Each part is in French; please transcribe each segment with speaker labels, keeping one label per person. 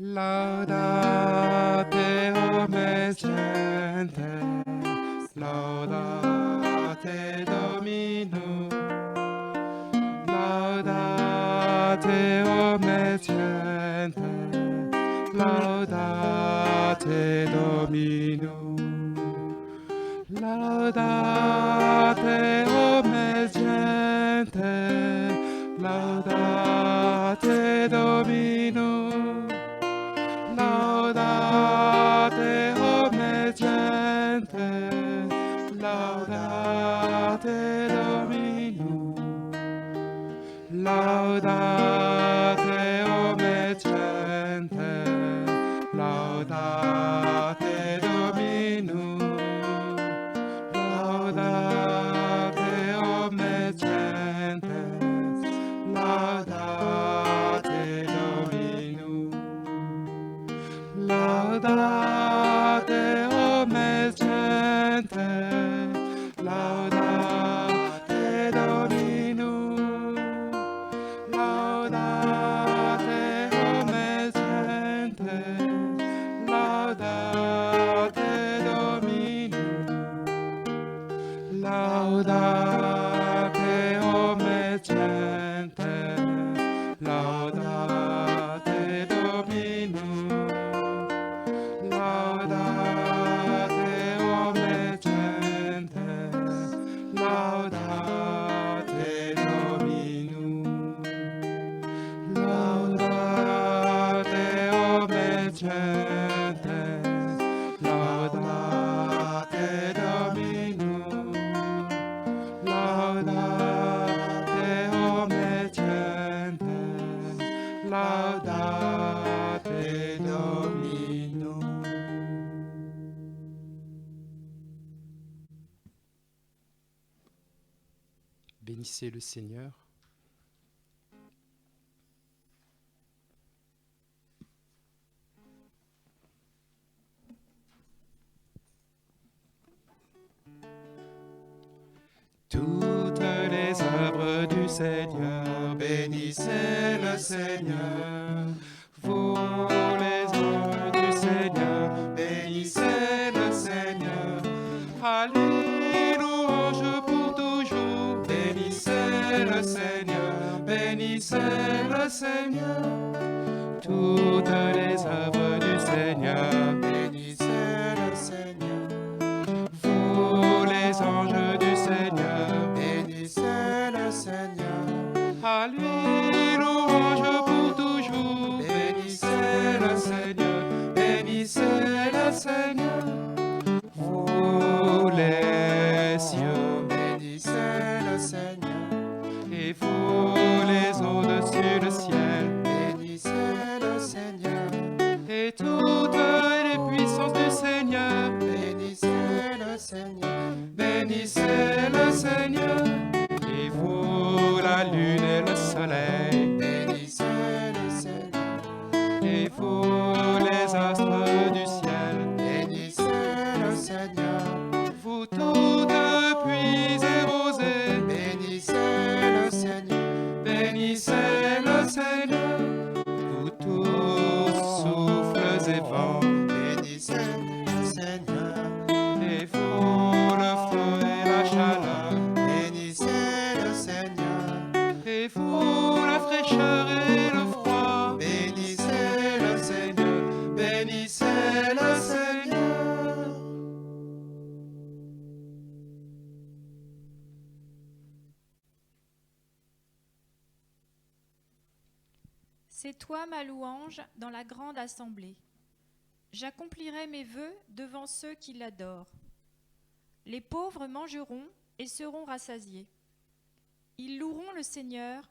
Speaker 1: Laudate omnes gentes, laudate Dominum, laudate omnes gentes, laudate Dominum, laudate omnes gentes, laudate Dominum, laudate omnes gentes, laudate Dominum, laudate omnes gentes, laudate Dominum, laudate omnes gentes, laudate Dominum, laudate omnes gentes, laudate Dominum, laudate omnes gentes, laudate Dominum, laudate omnes gentes, laudate Dominum, laudate omnes gentes, laudate Dominum, laudate omnes gentes, laudate Dominum, laudate omnes gentes, laudate Dominum. Bénissez le Seigneur. Toutes les œuvres du Seigneur, bénissez le Seigneur. Vous les anges du Seigneur, bénissez le Seigneur. À lui louange pour toujours, bénissez le Seigneur, bénissez le Seigneur. Toutes les œuvres du Seigneur, bénissez le Seigneur. Vous les anges du Seigneur, bénissez le Seigneur. À lui louange pour toujours, bénissez le Seigneur, bénissez le Seigneur. Vous les cieux, bénissez le Seigneur. Et vous les eaux dessus le ciel, bénissez le Seigneur. Et toutes les puissances du Seigneur, bénissez le Seigneur, bénissez le Seigneur. Et vous, la lune et le soleil, bénissez le Seigneur. Et vous, les astres du ciel, bénissez le Seigneur. Vous toutes pluies et rosées, bénissez le Seigneur, bénissez le Seigneur. Vous tous souffles et vents, bénissez le Seigneur. Et vous, le feu et la chaleur, bénissez le Seigneur. Et vous, la fraîcheur et le froid, bénissez le Seigneur, bénissez le Seigneur.
Speaker 2: C'est toi ma louange dans la grande assemblée. J'accomplirai mes vœux devant ceux qui l'adorent. Les pauvres mangeront et seront rassasiés. Ils loueront le Seigneur,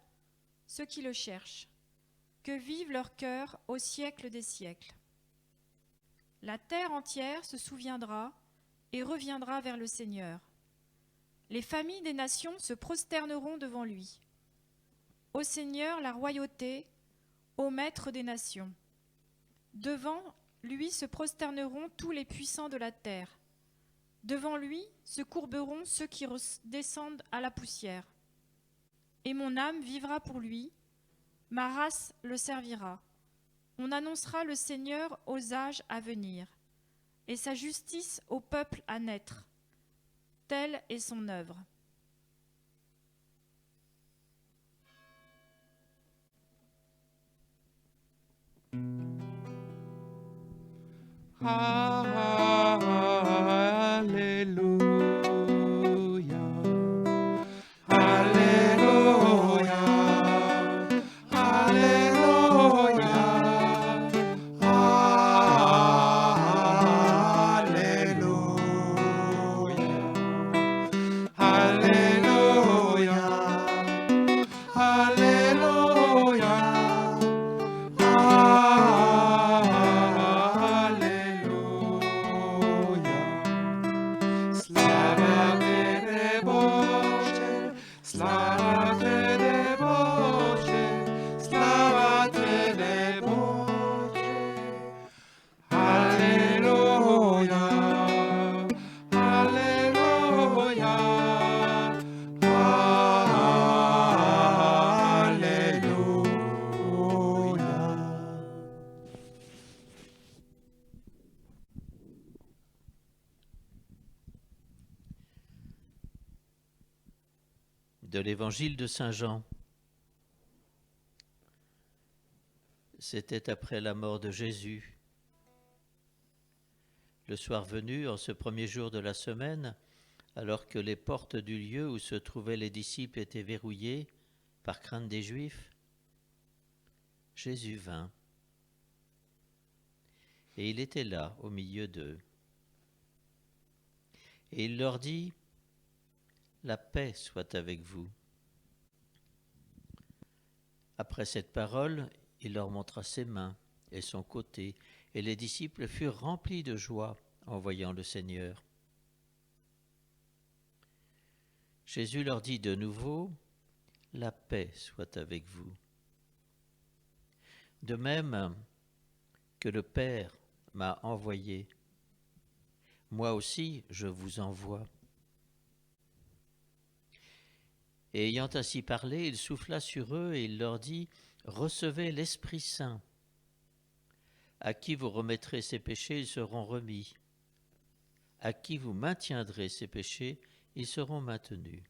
Speaker 2: ceux qui le cherchent. Que vive leur cœur au siècle des siècles. La terre entière se souviendra et reviendra vers le Seigneur. Les familles des nations se prosterneront devant lui. Au Seigneur la royauté, au Maître des nations. Devant lui se prosterneront tous les puissants de la terre. Devant lui se courberont ceux qui descendent à la poussière. Et mon âme vivra pour lui, Ma race le servira. On annoncera le Seigneur aux âges à venir, et sa justice au peuple à naître. Telle est son œuvre.
Speaker 1: Alléluia. Alléluia. Alléluia. Alléluia. Alléluia. Alléluia. Alléluia. Slava te Bože, slava te Bože, slava te Bože. Alléluia. Alléluia. Alléluia.
Speaker 3: De l'évangile de Saint Jean. C'était après la mort de Jésus. Le soir venu, en ce premier jour de la semaine, alors que les portes du lieu où se trouvaient les disciples étaient verrouillées par crainte des Juifs, Jésus vint. Et il était là, au milieu d'eux. Et il leur dit : La paix soit avec vous. Après cette parole, il leur montra ses mains et son côté, et les disciples furent remplis de joie en voyant le Seigneur. Jésus leur dit de nouveau : La paix soit avec vous. De même que le Père m'a envoyé, moi aussi je vous envoie. Et ayant ainsi parlé, il souffla sur eux et il leur dit : Recevez l'Esprit Saint. À qui vous remettrez ces péchés, ils seront remis. À qui vous maintiendrez ces péchés, ils seront maintenus.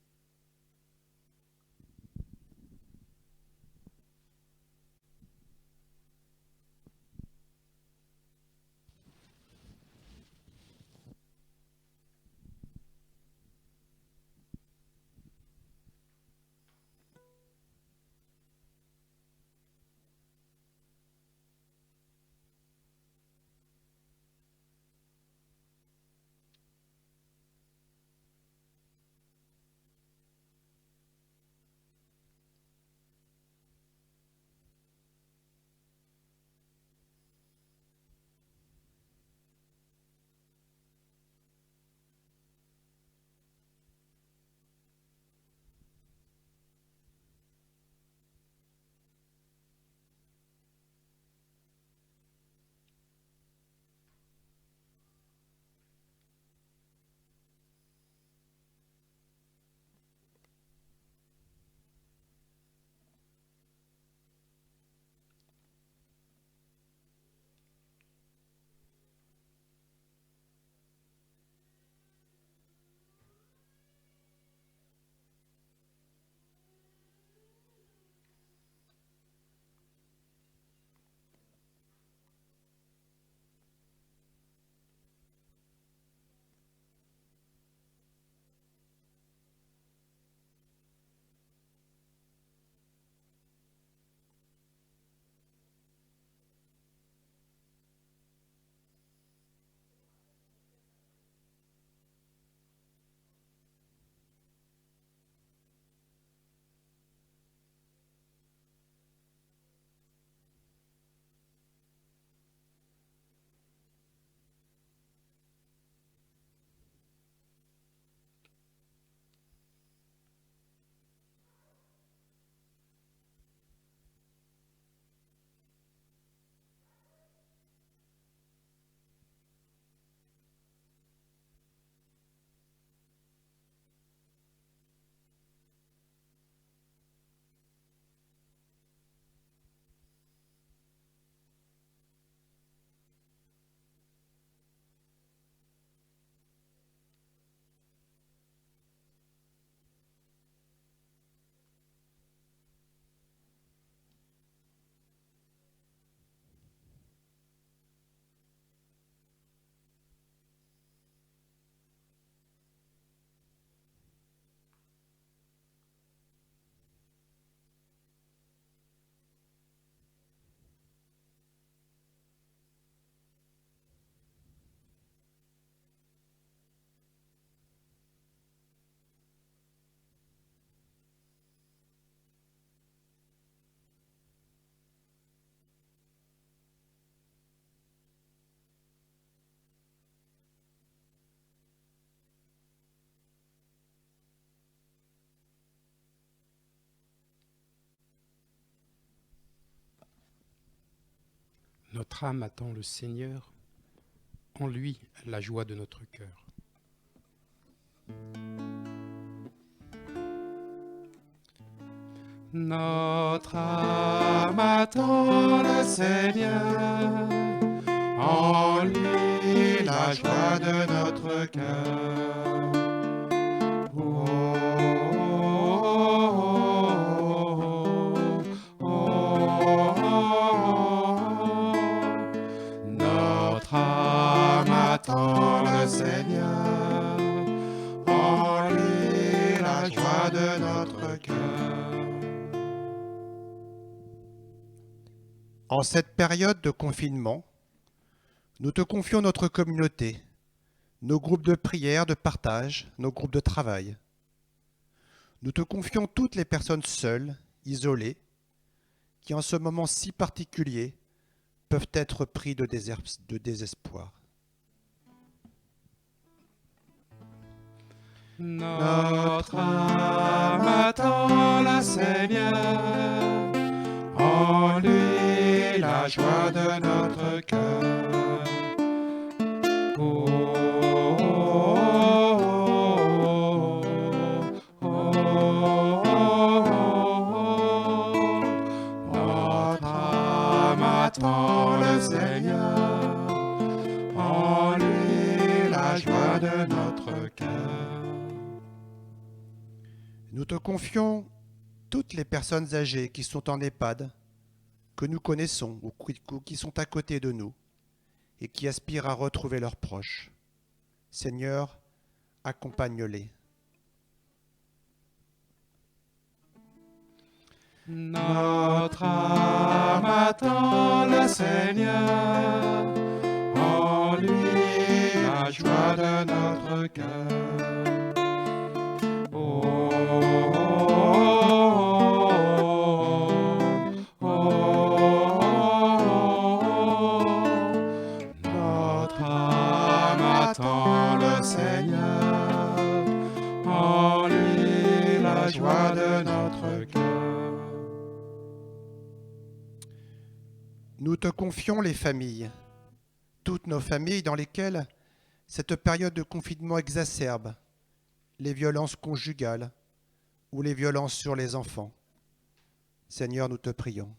Speaker 4: Notre âme attend le Seigneur, en lui la joie de notre cœur.
Speaker 1: Notre âme attend le Seigneur, en lui la joie de notre cœur. Oh, oh, oh, oh. Notre âme attend le Seigneur, en lui la joie de notre cœur.
Speaker 5: En cette période de confinement, nous te confions notre communauté, nos groupes de prière, de partage, nos groupes de travail. Nous te confions toutes les personnes seules, isolées, qui en ce moment si particulier peuvent être pris de désespoir.
Speaker 1: Notre âme attend le Seigneur, en lui la joie de notre cœur. Oh, oh, oh, oh, oh. Notre âme attend le Seigneur, en lui la joie de notre cœur.
Speaker 5: Nous te confions toutes les personnes âgées qui sont en EHPAD, que nous connaissons ou qui sont à côté de nous et qui aspirent à retrouver leurs proches. Seigneur, accompagne-les.
Speaker 1: Notre âme attend le Seigneur, en lui la joie de notre cœur. Oh, oh, oh, oh. Notre âme attend le Seigneur, en lui la joie de notre cœur.
Speaker 5: Nous te confions les familles, toutes nos familles dans lesquelles cette période de confinement exacerbe les violences conjugales ou les violences sur les enfants. Seigneur, nous te prions.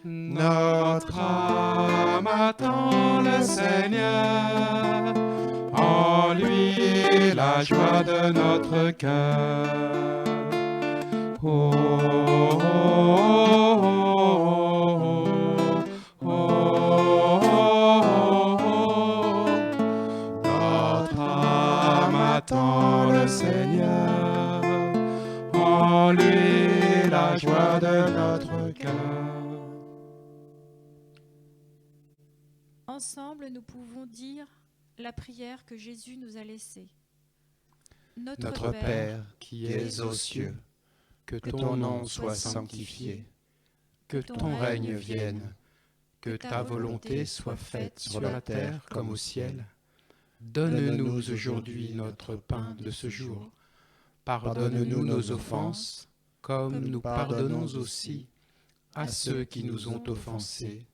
Speaker 1: Notre âme attend le Seigneur, en lui la joie de notre cœur. Oh, oh, oh, oh, oh. Notre âme attend le Seigneur, en lui la joie de notre cœur.
Speaker 2: Ensemble, nous pouvons dire la prière que Jésus nous a laissée.
Speaker 5: Notre Père, qui es aux cieux, que ton nom soit sanctifié, que ton règne vienne, que ta volonté soit faite sur la terre comme au ciel. Donne-nous aujourd'hui notre pain de ce jour. Pardonne-nous nos offenses, comme nous pardonnons aussi à ceux qui nous ont offensés.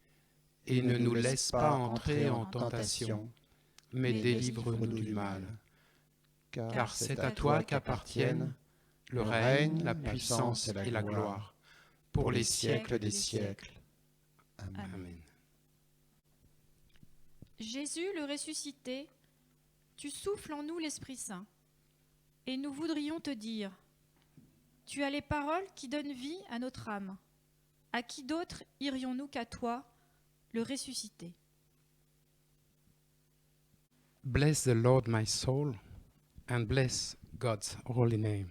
Speaker 5: Et ne nous laisse pas entrer en tentation, mais délivre-nous du mal. Car c'est à toi qu'appartiennent le règne, la puissance et la gloire, pour les siècles des siècles. Amen.
Speaker 2: Jésus, le ressuscité, tu souffles en nous l'Esprit Saint. Et nous voudrions te dire, tu as les paroles qui donnent vie à notre âme. À qui d'autre irions-nous qu'à toi, le ressuscité?
Speaker 4: Bless the Lord my soul, and bless God's holy name.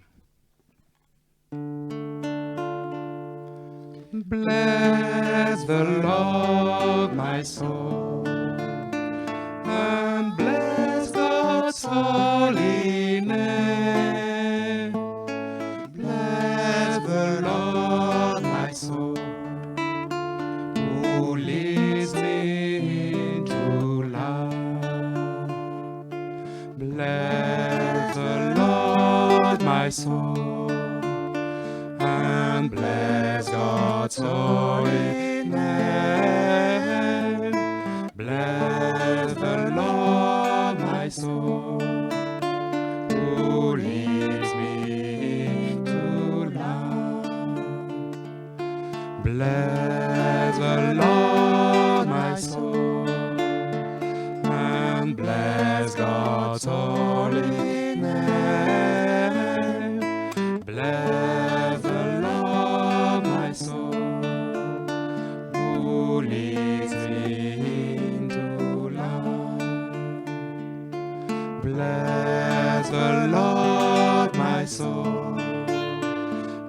Speaker 1: Bless the Lord, my soul, and bless God's holy name. Bless the Lord, my soul, who leads me into life. Bless the Lord, my soul, and bless God's holy
Speaker 4: Bless the Lord, my soul, and bless God's holy name. Bless the Lord, my soul, who leads me into life. Bless the Lord, my soul,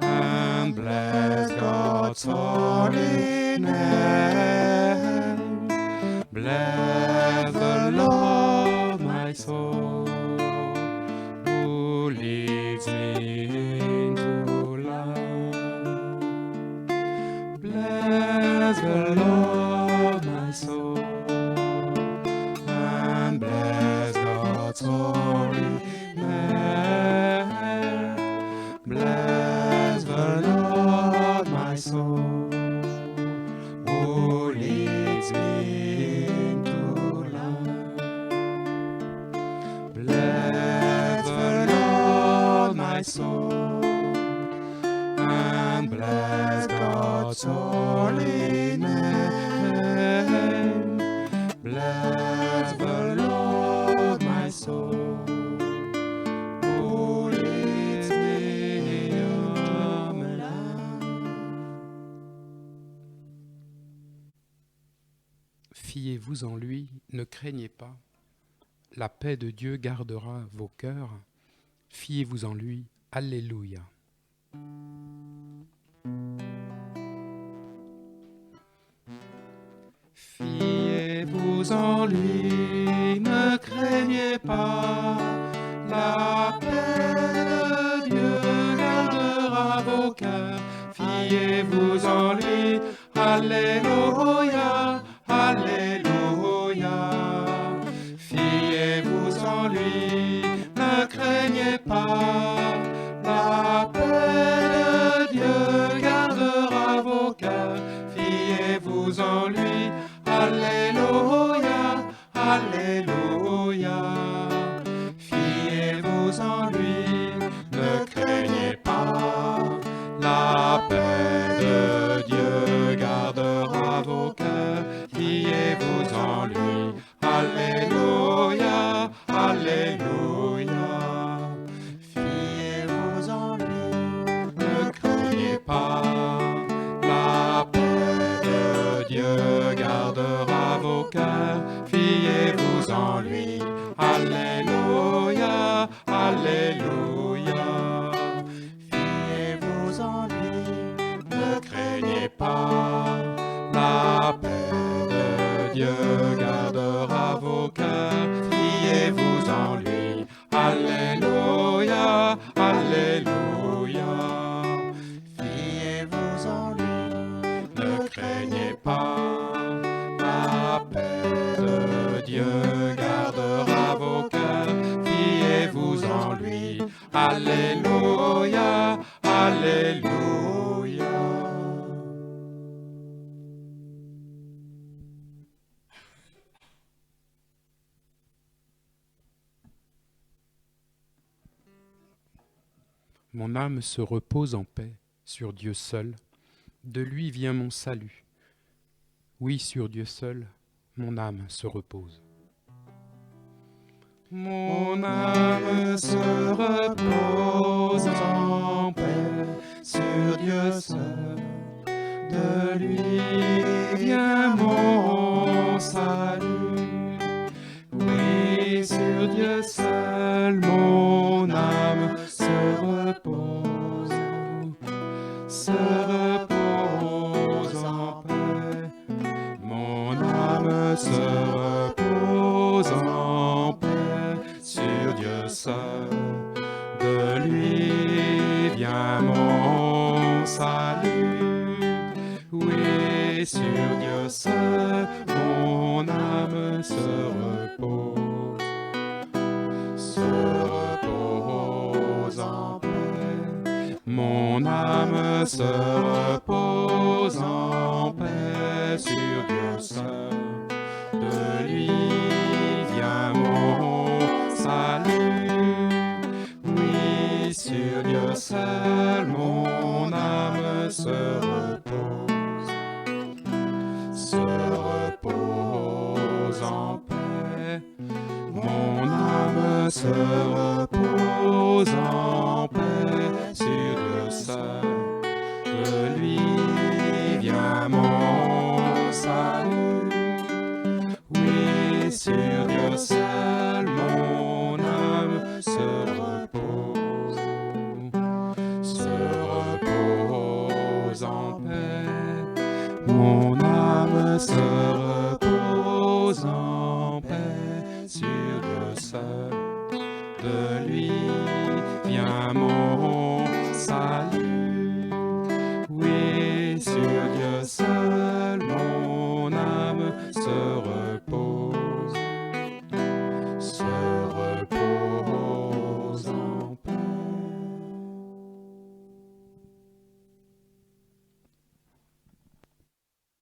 Speaker 4: and bless God's holy name. Bless the Lord, my soul, who leads me into life. Bless the Lord, my soul, and bless God's holy name. Bless the Lord, my soul, who leads me into life. Bless the Lord, my soul, and bless God's holy name. Bless the Lord, my soul, who leads me from life. Fiez-vous en lui, ne craignez pas. La paix de Dieu gardera vos cœurs. Fiez-vous en lui. Alléluia. Fiez-vous en lui, ne craignez pas. La paix de Dieu gardera vos cœurs. Fiez-vous en lui. Alléluia, alléluia. Fiez-vous en lui, ne craignez pas. La paix de Dieu gardera vos cœurs. Fiez-vous en lui. Alléluia, alléluia. Fiez-vous en lui, ne craignez pas. La paix de Dieu gardera vos cœurs. Fiez-vous en lui. Alléluia, alléluia. Fiez-vous en lui, ne craignez pas. La paix de Dieu gardera vos cœurs. Fiez-vous en lui. Alléluia, alléluia. Fiez-vous en lui, ne craignez pas. La paix de Dieu gardera vos cœurs. Fiez-vous en lui. Alléluia, alléluia. Fiez-vous en lui, ne craignez pas. La paix de Dieu gardera vos cœurs. Fiez-vous en lui. Alléluia, alléluia. Mon âme se repose en paix sur Dieu seul. De lui vient mon salut. Oui, sur Dieu seul, mon âme se repose. Mon âme se repose en paix sur Dieu seul. De lui vient mon salut. Oui, sur Dieu seul, mon âme se repose. Se repose en paix. Mon âme se repose en paix sur Dieu seul. De lui vient mon salut. Oui, sur Dieu seul, mon âme se repose. Se repose en paix. Mon âme se repose en paix sur Dieu seul. De lui vient mon salut. Oui, sur Dieu seul, mon âme se repose. se repose en paix sur Dieu seul. De lui vient mon salut. Oui, sur Dieu seul mon âme se repose. Se repose en paix. Mon âme se repose en paix sur Dieu seul. De lui vient mon salut. Oui, sur Dieu seul mon âme se